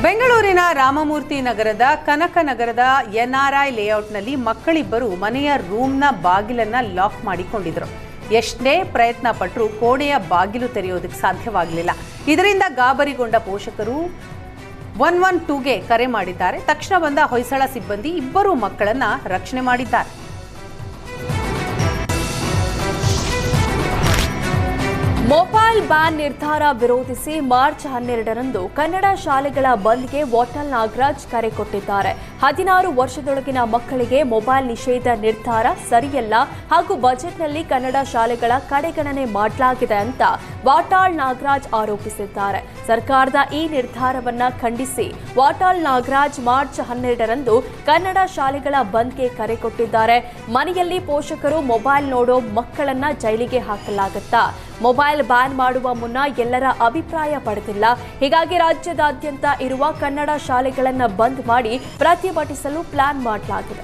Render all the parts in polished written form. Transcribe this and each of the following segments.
ಬೆಂಗಳೂರಿನ ರಾಮಮೂರ್ತಿ ನಗರದ ಕನಕನಗರದ ಎನ್ಆರ್ಐ ಲೇಔಟ್ನಲ್ಲಿ ಮಕ್ಕಳಿಬ್ಬರು ಮನೆಯ ರೂಮ್ನ ಬಾಗಿಲನ್ನ ಲಾಕ್ ಮಾಡಿಕೊಂಡಿದ್ರು. ಎಷ್ಟೇ ಪ್ರಯತ್ನ ಪಟ್ಟರೂ ಕೋಣೆಯ ಬಾಗಿಲು ತೆರೆಯೋದಕ್ಕೆ ಸಾಧ್ಯವಾಗಲಿಲ್ಲ. ಇದರಿಂದ ಗಾಬರಿಗೊಂಡ ಪೋಷಕರು 112ಗೆ ಕರೆ ಮಾಡಿದ್ದಾರೆ. ತಕ್ಷಣ ಬಂದ ಹೊಯ್ಸಳ ಸಿಬ್ಬಂದಿ ಇಬ್ಬರು ಮಕ್ಕಳನ್ನ ರಕ್ಷಣೆ ಮಾಡಿದ್ದಾರೆ. ಮೊಬೈಲ್ ಬ್ಯಾನ್ ನಿರ್ಧಾರ ವಿರೋಧಿಸಿ ಮಾರ್ಚ್ 12ರಂದು ಕನ್ನಡ ಶಾಲೆಗಳ ಬಂದ್ಗೆ ವಾಟಾಳ್ ನಾಗರಾಜ್ ಕರೆ ಕೊಟ್ಟಿದ್ದಾರೆ. 16 ವರ್ಷದೊಳಗಿನ ಮಕ್ಕಳಿಗೆ ಮೊಬೈಲ್ ನಿಷೇಧ ನಿರ್ಧಾರ ಸರಿಯಲ್ಲ ಹಾಗೂ ಬಜೆಟ್ನಲ್ಲಿ ಕನ್ನಡ ಶಾಲೆಗಳ ಕಡೆಗಣನೆ ಮಾಡಲಾಗಿದೆ ಅಂತ ವಾಟಾಳ್ ನಾಗರಾಜ್ ಆರೋಪಿಸಿದ್ದಾರೆ. ಸರ್ಕಾರದ ಈ ನಿರ್ಧಾರವನ್ನ ಖಂಡಿಸಿ ವಾಟಾಳ್ ನಾಗರಾಜ್ ಮಾರ್ಚ್ 12ರಂದು ಕನ್ನಡ ಶಾಲೆಗಳ ಬಂದ್ಗೆ ಕರೆ ಕೊಟ್ಟಿದ್ದಾರೆ. ಮನೆಯಲ್ಲಿ ಪೋಷಕರು ಮೊಬೈಲ್ ನೋಡೋ ಮಕ್ಕಳನ್ನ ಜೈಲಿಗೆ ಹಾಕಲಾಗುತ್ತಾ? ಮೊಬೈಲ್ ಬ್ಯಾನ್ ಮಾಡುವ ಮುನ್ನ ಎಲ್ಲರ ಅಭಿಪ್ರಾಯ ಪಡೆದಿಲ್ಲ. ಹೀಗಾಗಿ ರಾಜ್ಯದಾದ್ಯಂತ ಇರುವ ಕನ್ನಡ ಶಾಲೆಗಳನ್ನು ಬಂದ್ ಮಾಡಿ ಪ್ರತಿಭಟಿಸಲು ಪ್ಲಾನ್ ಮಾಡಲಾಗಿದೆ.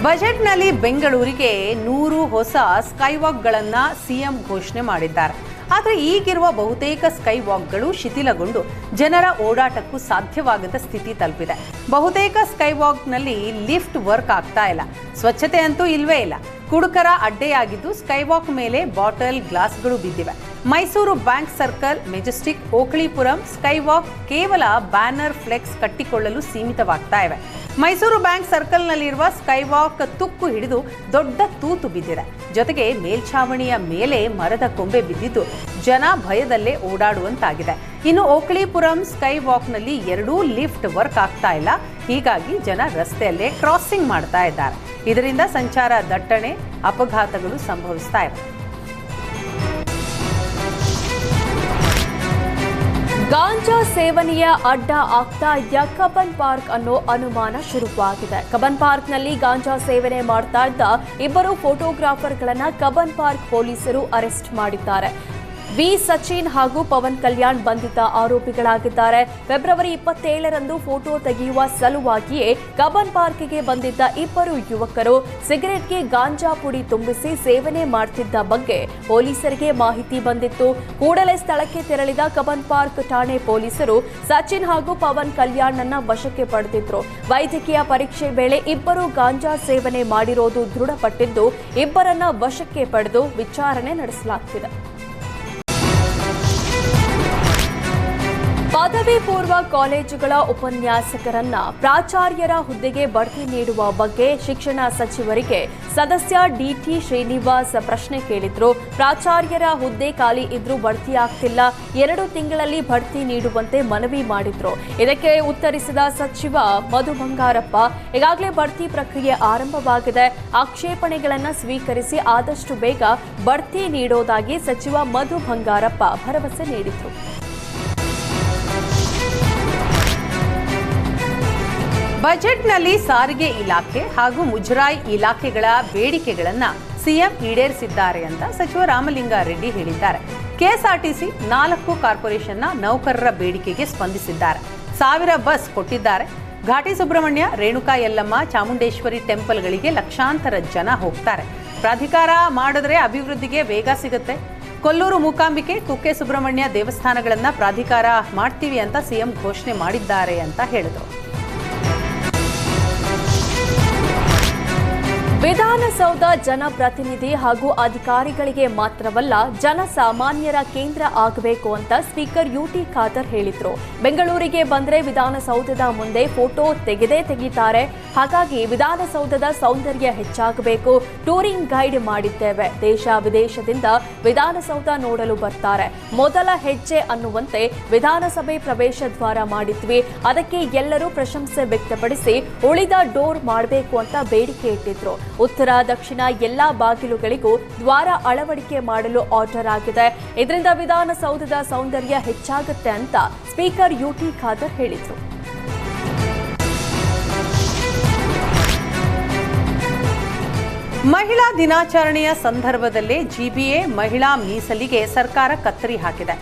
ಬಜೆಟ್ನಲ್ಲಿ ಬೆಂಗಳೂರಿಗೆ 100 ಹೊಸ ಸ್ಕೈವಾಕ್ಗಳನ್ನು ಸಿಎಂ ಘೋಷಣೆ ಮಾಡಿದ್ದಾರೆ. ಆದರೆ ಈಗಿರುವ ಬಹುತೇಕ ಸ್ಕೈವಾಕ್ಗಳು ಶಿಥಿಲಗೊಂಡು ಜನರ ಓಡಾಟಕ್ಕೂ ಸಾಧ್ಯವಾಗದ ಸ್ಥಿತಿ ತಲುಪಿದೆ. ಬಹುತೇಕ ಸ್ಕೈವಾಕ್ನಲ್ಲಿ ಲಿಫ್ಟ್ ವರ್ಕ್ ಆಗ್ತಾ ಇಲ್ಲ. ಸ್ವಚ್ಛತೆ ಅಂತೂ ಇಲ್ವೇ ಇಲ್ಲ. ಕುಡುಕರ ಅಡ್ಡೆಯಾಗಿದ್ದು ಸ್ಕೈವಾಕ್ ಮೇಲೆ ಬಾಟಲ್ ಗ್ಲಾಸ್ಗಳು ಬಿದ್ದಿವೆ. Mysuru bank circle, Majestic, Okalipuram skywalk ಕೇವಲ ಬ್ಯಾನರ್, ಫ್ಲೆಕ್ಸ್ ಕಟ್ಟಿಕೊಳ್ಳಲು ಸೀಮಿತವಾಗ್ತಾ ಇವೆ. ಮೈಸೂರು ಬ್ಯಾಂಕ್ ಸರ್ಕಲ್ನಲ್ಲಿರುವ ಸ್ಕೈವಾಕ್ ತುಕ್ಕು ಹಿಡಿದು ದೊಡ್ಡ ತೂತು ಬಿದ್ದಿದೆ. ಜೊತೆಗೆ ಮೇಲ್ಛಾವಣಿಯ ಮೇಲೆ ಮರದ ಕೊಂಬೆ ಬಿದ್ದಿದ್ದು ಜನ ಭಯದಲ್ಲೇ ಓಡಾಡುವಂತಾಗಿದೆ. ಇನ್ನು ಓಕಳಿಪುರಂ ಸ್ಕೈವಾಕ್ನಲ್ಲಿ 2 ಲಿಫ್ಟ್ ವರ್ಕ್ ಆಗ್ತಾ ಇಲ್ಲ. ಹೀಗಾಗಿ ಜನ ರಸ್ತೆಯಲ್ಲೇ ಕ್ರಾಸಿಂಗ್ ಮಾಡ್ತಾ ಇದ್ದಾರೆ. ಇದರಿಂದ ಸಂಚಾರ ದಟ್ಟಣೆ, ಅಪಘಾತಗಳು ಸಂಭವಿಸ್ತಾ ಇವೆ. ಗಾಂಜಾ ಸೇವನೆಯ ಅಡ್ಡ ಆಗ್ತಾ ಇದೆಯಾ ಕಬ್ಬನ್ ಪಾರ್ಕ್ ಅನ್ನೋ ಅನುಮಾನ ಶುರುವಾಗಿದೆ. ಕಬ್ಬನ್ ಪಾರ್ಕ್ನಲ್ಲಿ ಗಾಂಜಾ ಸೇವನೆ ಮಾಡ್ತಾ ಇದ್ದ ಇಬ್ಬರು ಫೋಟೋಗ್ರಾಫರ್ಗಳನ್ನ ಕಬ್ಬನ್ ಪಾರ್ಕ್ ಪೊಲೀಸರು ಅರೆಸ್ಟ್ ಮಾಡಿದ್ದಾರೆ. ವಿ ಸಚಿನ್ ಹಾಗೂ ಪವನ್ ಕಲ್ಯಾಣ್ ಬಂಧಿತ ಆರೋಪಿಗಳಾಗಿದ್ದಾರೆ. ಫೆಬ್ರವರಿ 27ರಂದು ಫೋಟೋ ತೆಗೆಯುವ ಸಲುವಾಗಿಯೇ ಕಬ್ಬನ್ ಪಾರ್ಕ್ಗೆ ಬಂದಿದ್ದ ಇಬ್ಬರು ಯುವಕರು ಸಿಗರೆಟ್ಗೆ ಗಾಂಜಾ ಪುಡಿ ತುಂಬಿಸಿ ಸೇವನೆ ಮಾಡ್ತಿದ್ದ ಬಗ್ಗೆ ಪೊಲೀಸರಿಗೆ ಮಾಹಿತಿ ಬಂದಿತ್ತು. ಕೂಡಲೇ ಸ್ಥಳಕ್ಕೆ ತೆರಳಿದ ಕಬ್ಬನ್ ಪಾರ್ಕ್ ಠಾಣೆ ಪೊಲೀಸರು ಸಚಿನ್ ಹಾಗೂ ಪವನ್ ಕಲ್ಯಾಣ್ ಅನ್ನ ವಶಕ್ಕೆ ಪಡೆದಿದ್ರು. ವೈದ್ಯಕೀಯ ಪರೀಕ್ಷೆ ವೇಳೆ ಇಬ್ಬರು ಗಾಂಜಾ ಸೇವನೆ ಮಾಡಿರೋದು ದೃಢಪಟ್ಟಿದ್ದು ಇಬ್ಬರನ್ನ ವಶಕ್ಕೆ ಪಡೆದು ವಿಚಾರಣೆ ನಡೆಸಲಾಗುತ್ತಿದೆ. ಪದವಿ ಪೂರ್ವ ಕಾಲೇಜುಗಳ ಉಪನ್ಯಾಸಕರನ್ನ ಪ್ರಾಚಾರ್ಯರ ಹುದ್ದೆಗೆ ಬಡ್ತಿ ನೀಡುವ ಬಗ್ಗೆ ಶಿಕ್ಷಣ ಸಚಿವರಿಗೆ ಸದಸ್ಯ ಡಿಟಿ ಶ್ರೀನಿವಾಸ್ ಪ್ರಶ್ನೆ ಕೇಳಿದ್ರು. ಪ್ರಾಚಾರ್ಯರ ಹುದ್ದೆ ಖಾಲಿ ಇದ್ರೂ ಬಡ್ತಿ ಆಗ್ತಿಲ್ಲ, 2 ತಿಂಗಳಲ್ಲಿ ಬಡ್ತಿ ನೀಡುವಂತೆ ಮನವಿ ಮಾಡಿದ್ರು. ಇದಕ್ಕೆ ಉತ್ತರಿಸಿದ ಸಚಿವ ಮಧು ಬಂಗಾರಪ್ಪ, ಈಗಾಗಲೇ ಬಡ್ತಿ ಪ್ರಕ್ರಿಯೆ ಆರಂಭವಾಗಿದೆ, ಆಕ್ಷೇಪಣೆಗಳನ್ನು ಸ್ವೀಕರಿಸಿ ಆದಷ್ಟು ಬೇಗ ಬಡ್ತಿ ನೀಡೋದಾಗಿ ಸಚಿವ ಮಧು ಬಂಗಾರಪ್ಪ ಭರವಸೆ ನೀಡಿದ್ರು. ಬಜೆಟ್ನಲ್ಲಿ ಸಾರಿಗೆ ಇಲಾಖೆ ಹಾಗೂ ಮುಜರಾಯಿ ಇಲಾಖೆಗಳ ಬೇಡಿಕೆಗಳನ್ನು ಸಿಎಂ ಈಡೇರಿಸಿದ್ದಾರೆ ಅಂತ ಸಚಿವ ರಾಮಲಿಂಗಾರೆಡ್ಡಿ ಹೇಳಿದ್ದಾರೆ. ಕೆಎಸ್ಆರ್ಟಿಸಿ 4 ಕಾರ್ಪೊರೇಷನ್ನ ನೌಕರರ ಬೇಡಿಕೆಗೆ ಸ್ಪಂದಿಸಿದ್ದಾರೆ. 1000 ಬಸ್ ಕೊಟ್ಟಿದ್ದಾರೆ. ಘಾಟಿ ಸುಬ್ರಹ್ಮಣ್ಯ, ರೇಣುಕಾ ಯಲ್ಲಮ್ಮ, ಚಾಮುಂಡೇಶ್ವರಿ ಟೆಂಪಲ್ಗಳಿಗೆ ಲಕ್ಷಾಂತರ ಜನ ಹೋಗ್ತಾರೆ. ಪ್ರಾಧಿಕಾರ ಮಾಡಿದ್ರೆ ಅಭಿವೃದ್ಧಿಗೆ ವೇಗ ಸಿಗುತ್ತೆ. ಕೊಲ್ಲೂರು ಮೂಕಾಂಬಿಕೆ, ಕುಕ್ಕೆ ಸುಬ್ರಹ್ಮಣ್ಯ ದೇವಸ್ಥಾನಗಳನ್ನು ಪ್ರಾಧಿಕಾರ ಮಾಡ್ತೀವಿ ಅಂತ ಸಿಎಂ ಘೋಷಣೆ ಮಾಡಿದ್ದಾರೆ ಅಂತ ಹೇಳಿದರು. ವಿಧಾನಸೌಧ ಜನಪ್ರತಿನಿಧಿ ಹಾಗೂ ಅಧಿಕಾರಿಗಳಿಗೆ ಮಾತ್ರವಲ್ಲ, ಜನಸಾಮಾನ್ಯರ ಕೇಂದ್ರ ಆಗಬೇಕು ಅಂತ ಸ್ಪೀಕರ್ ಯುಟಿ ಖಾದರ್ ಹೇಳಿದ್ರು. ಬೆಂಗಳೂರಿಗೆ ಬಂದ್ರೆ ವಿಧಾನಸೌಧದ ಮುಂದೆ ಫೋಟೋ ತೆಗಿತಾರೆ. ಹಾಗಾಗಿ ವಿಧಾನಸೌಧದ ಸೌಂದರ್ಯ ಹೆಚ್ಚಾಗಬೇಕು. ಟೂರಿಂಗ್ ಗೈಡ್ ಮಾಡಿದ್ದೇವೆ. ದೇಶ ವಿದೇಶದಿಂದ ವಿಧಾನಸೌಧ ನೋಡಲು ಬರ್ತಾರೆ. ಮೊದಲ ಹೆಜ್ಜೆ ಅನ್ನುವಂತೆ ವಿಧಾನಸಭೆ ಪ್ರವೇಶ ದ್ವಾರ ಮಾಡಿದ್ವಿ. ಅದಕ್ಕೆ ಎಲ್ಲರೂ ಪ್ರಶಂಸೆ ವ್ಯಕ್ತಪಡಿಸಿ ಉಳಿದ ಡೋರ್ ಮಾಡಬೇಕು ಅಂತ ಬೇಡಿಕೆ ಇಟ್ಟಿದ್ರು. ಉತ್ತರ, ದಕ್ಷಿಣ ಎಲ್ಲಾ ಬಾಗಿಲುಗಳಿಗೂ ದ್ವಾರ ಅಳವಡಿಕೆ ಮಾಡಲು ಆರ್ಡರ್ ಆಗಿದೆ. ಇದರಿಂದ ವಿಧಾನಸೌಧದ ಸೌಂದರ್ಯ ಹೆಚ್ಚಾಗುತ್ತೆ ಅಂತ ಸ್ಪೀಕರ್ ಯುಟಿ ಖಾದರ್ ಹೇಳಿದರು. ಮಹಿಳಾ ದಿನಾಚರಣೆಯ ಸಂದರ್ಭದಲ್ಲೇ ಜಿಬಿಎ ಮಹಿಳಾ ಮೀಸಲಿಗೆ ಸರ್ಕಾರ ಕತ್ತರಿ ಹಾಕಿದೆ.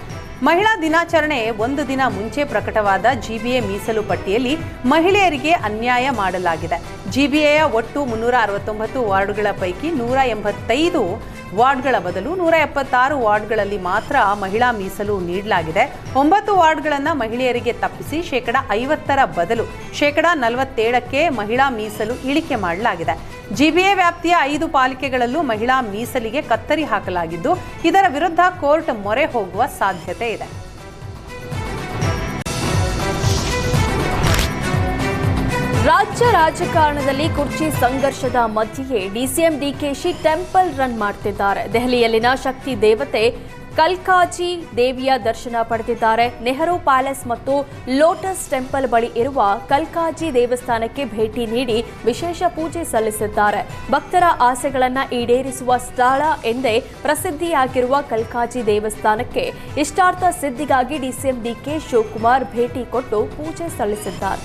ಮಹಿಳಾ ದಿನಾಚರಣೆ ಒಂದು ದಿನ ಮುಂಚೆ ಪ್ರಕಟವಾದ ಜಿಬಿಎ ಮೀಸಲು ಪಟ್ಟಿಯಲ್ಲಿ ಮಹಿಳೆಯರಿಗೆ ಅನ್ಯಾಯ ಮಾಡಲಾಗಿದೆ. ಜಿಬಿಎಯ ಒಟ್ಟು 369 ವಾರ್ಡುಗಳ ಪೈಕಿ 185 ವಾರ್ಡ್ಗಳ ಬದಲು 176 ವಾರ್ಡ್ಗಳಲ್ಲಿ ಮಾತ್ರ ಮಹಿಳಾ ಮೀಸಲು ನೀಡಲಾಗಿದೆ. 9 ವಾರ್ಡ್ಗಳನ್ನು ಮಹಿಳೆಯರಿಗೆ ತಪ್ಪಿಸಿ 50% ಬದಲು 47% ಮಹಿಳಾ ಮೀಸಲು ಇಳಿಕೆ ಮಾಡಲಾಗಿದೆ. ಜಿಬಿಎ ವ್ಯಾಪ್ತಿಯ 5 ಪಾಲಿಕೆಗಳಲ್ಲೂ ಮಹಿಳಾ ಮೀಸಲಿಗೆ ಕತ್ತರಿ ಹಾಕಲಾಗಿದ್ದು, ಇದರ ವಿರುದ್ಧ ಕೋರ್ಟ್ ಮೊರೆ ಹೋಗುವ ಸಾಧ್ಯತೆ ಇದೆ. ರಾಜ್ಯ ರಾಜಕಾರಣದಲ್ಲಿ ಕುರ್ಚಿ ಸಂಘರ್ಷದ ಮಧ್ಯೆಯೇ ಡಿಸಿಎಂ ಡಿಕೆಶಿ ಟೆಂಪಲ್ ರನ್ ಮಾಡ್ತಿದ್ದಾರೆ. ದೆಹಲಿಯಲ್ಲಿನ ಶಕ್ತಿ ದೇವತೆ ಕಲ್ಕಾಜಿ ದೇವಿಯ ದರ್ಶನ ಪಡೆದಿದ್ದಾರೆ. ನೆಹರು ಪ್ಯಾಲೇಸ್ ಮತ್ತು ಲೋಟಸ್ ಟೆಂಪಲ್ ಬಳಿ ಇರುವ ಕಲ್ಕಾಜಿ ದೇವಸ್ಥಾನಕ್ಕೆ ಭೇಟಿ ನೀಡಿ ವಿಶೇಷ ಪೂಜೆ ಸಲ್ಲಿಸಿದ್ದಾರೆ. ಭಕ್ತರ ಆಸೆಗಳನ್ನು ಈಡೇರಿಸುವ ಸ್ಥಳ ಎಂದೇ ಪ್ರಸಿದ್ಧಿಯಾಗಿರುವ ಕಲ್ಕಾಜಿ ದೇವಸ್ಥಾನಕ್ಕೆ ಇಷ್ಟಾರ್ಥ ಸಿದ್ಧಿಗಾಗಿ ಡಿಸಿಎಂ ಡಿಕೆ ಶಿವಕುಮಾರ್ ಭೇಟಿ ಕೊಟ್ಟು ಪೂಜೆ ಸಲ್ಲಿಸಿದ್ದಾರೆ.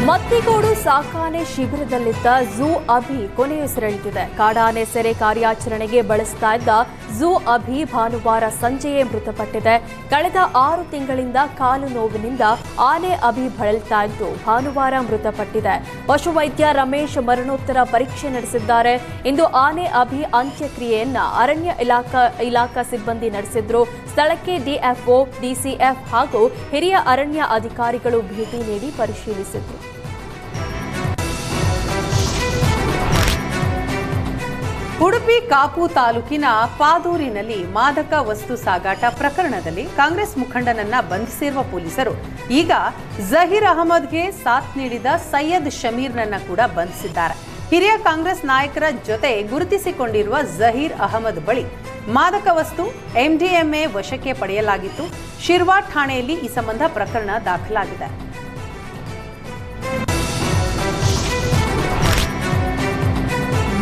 ಮತ್ತಿಗೋಡು ಸಾಕಾಣೆ ಶಿಬಿರದಲ್ಲಿದ್ದ ಝೂ ಅಭಿ ಕೊನೆಯುಸಿರೆಳೆದಿದೆ. ಕಾಡಾನೆ ಸೆರೆ ಕಾರ್ಯಾಚರಣೆಗೆ ಬಳಸ್ತಾ ಇದ್ದ ಝೂ ಅಭಿ ಭಾನುವಾರ ಸಂಜೆಯೇ ಮೃತಪಟ್ಟಿದೆ. ಕಳೆದ 6 ತಿಂಗಳಿಂದ ಕಾಲು ನೋವಿನಿಂದ ಆನೆ ಅಭಿ ಬಳಲ್ತಾ ಇದ್ದು ಭಾನುವಾರ ಮೃತಪಟ್ಟಿದೆ. ಪಶುವೈದ್ಯ ರಮೇಶ್ ಮರಣೋತ್ತರ ಪರೀಕ್ಷೆ ನಡೆಸಿದ್ದಾರೆ. ಇಂದು ಆನೆ ಅಭಿ ಅಂತ್ಯಕ್ರಿಯೆಯನ್ನ ಅರಣ್ಯ ಇಲಾಖಾ ಸಿಬ್ಬಂದಿ ನಡೆಸಿದ್ರು. ಸ್ಥಳಕ್ಕೆ ಡಿಎಫ್ಒ, ಡಿಸಿಎಫ್ ಹಾಗೂ ಹಿರಿಯ ಅರಣ್ಯ ಅಧಿಕಾರಿಗಳು ಭೇಟಿ ನೀಡಿ ಪರಿಶೀಲಿಸಿದ್ರು. ಉಡುಪಿ ಕಾಪು ತಾಲೂಕಿನ ಪಾದೂರಿನಲ್ಲಿ ಮಾದಕ ವಸ್ತು ಸಾಗಾಟ ಪ್ರಕರಣದಲ್ಲಿ ಕಾಂಗ್ರೆಸ್ ಮುಖಂಡನನ್ನ ಬಂಧಿಸಿರುವ ಪೊಲೀಸರು ಈಗ ಜಹೀರ್ ಅಹಮದ್ಗೆ ಸಾಥ್ ನೀಡಿದ ಸೈಯದ್ ಶಮೀರ್ನನ್ನ ಕೂಡ ಬಂಧಿಸಿದ್ದಾರೆ. ಹಿರಿಯ ಕಾಂಗ್ರೆಸ್ ನಾಯಕರ ಜೊತೆ ಗುರುತಿಸಿಕೊಂಡಿರುವ ಜಹೀರ್ ಅಹಮದ್ ಬಳಿ ಮಾದಕ ವಸ್ತು ಎಂಡಿಎಂಎ ವಶಕ್ಕೆ ಪಡೆಯಲಾಗಿತ್ತು. ಶಿರ್ವಾ ಠಾಣೆಯಲ್ಲಿ ಈ ಸಂಬಂಧ ಪ್ರಕರಣ ದಾಖಲಾಗಿದೆ.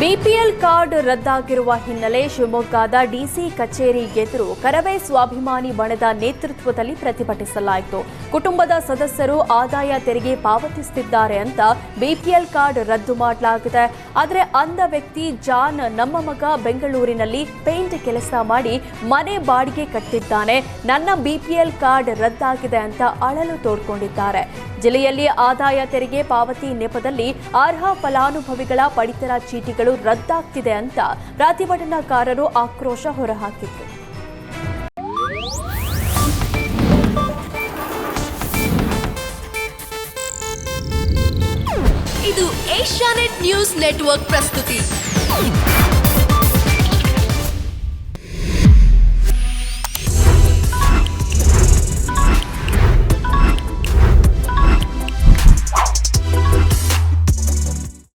ಬಿಪಿಎಲ್ ಕಾರ್ಡ್ ರದ್ದಾಗಿರುವ ಹಿನ್ನೆಲೆ ಶಿವಮೊಗ್ಗದ ಡಿಸಿ ಕಚೇರಿ ಎದುರು ಕರವೇ ಸ್ವಾಭಿಮಾನಿ ಬಣದ ನೇತೃತ್ವದಲ್ಲಿ ಪ್ರತಿಭಟಿಸಲಾಯಿತು. ಕುಟುಂಬದ ಸದಸ್ಯರು ಆದಾಯ ತೆರಿಗೆ ಪಾವತಿಸುತ್ತಿದ್ದಾರೆ ಅಂತ ಬಿಪಿಎಲ್ ಕಾರ್ಡ್ ರದ್ದು ಮಾಡಲಾಗಿದೆ. ಆದರೆ ಅಂಧ ವ್ಯಕ್ತಿ ಜಾನ್ ನಮ್ಮ ಮಗ ಬೆಂಗಳೂರಿನಲ್ಲಿ ಪೇಂಟ್ ಕೆಲಸ ಮಾಡಿ ಮನೆ ಬಾಡಿಗೆ ಕಟ್ಟಿದ್ದಾನೆ, ನನ್ನ ಬಿಪಿಎಲ್ ಕಾರ್ಡ್ ರದ್ದಾಗಿದೆ ಅಂತ ಅಳಲು ತೋಡ್ಕೊಂಡಿದ್ದಾರೆ. ಜಿಲ್ಲೆಯಲ್ಲಿ ಆದಾಯ ತೆರಿಗೆ ಪಾವತಿ ನೆಪದಲ್ಲಿ ಅರ್ಹ ಫಲಾನುಭವಿಗಳ ಪಡಿತರ ಚೀಟಿಗಳು ರದ್ದಾಗ್ತಿದೆ ಅಂತ ಪ್ರತಿಭಟನಾಕಾರರು ಆಕ್ರೋಶ ಹೊರಹಾಕಿದ್ರು. ಇದು ಏಷ್ಯಾನೆಟ್ ನ್ಯೂಸ್ ನೆಟ್ವರ್ಕ್ ಪ್ರಸ್ತುತಿ.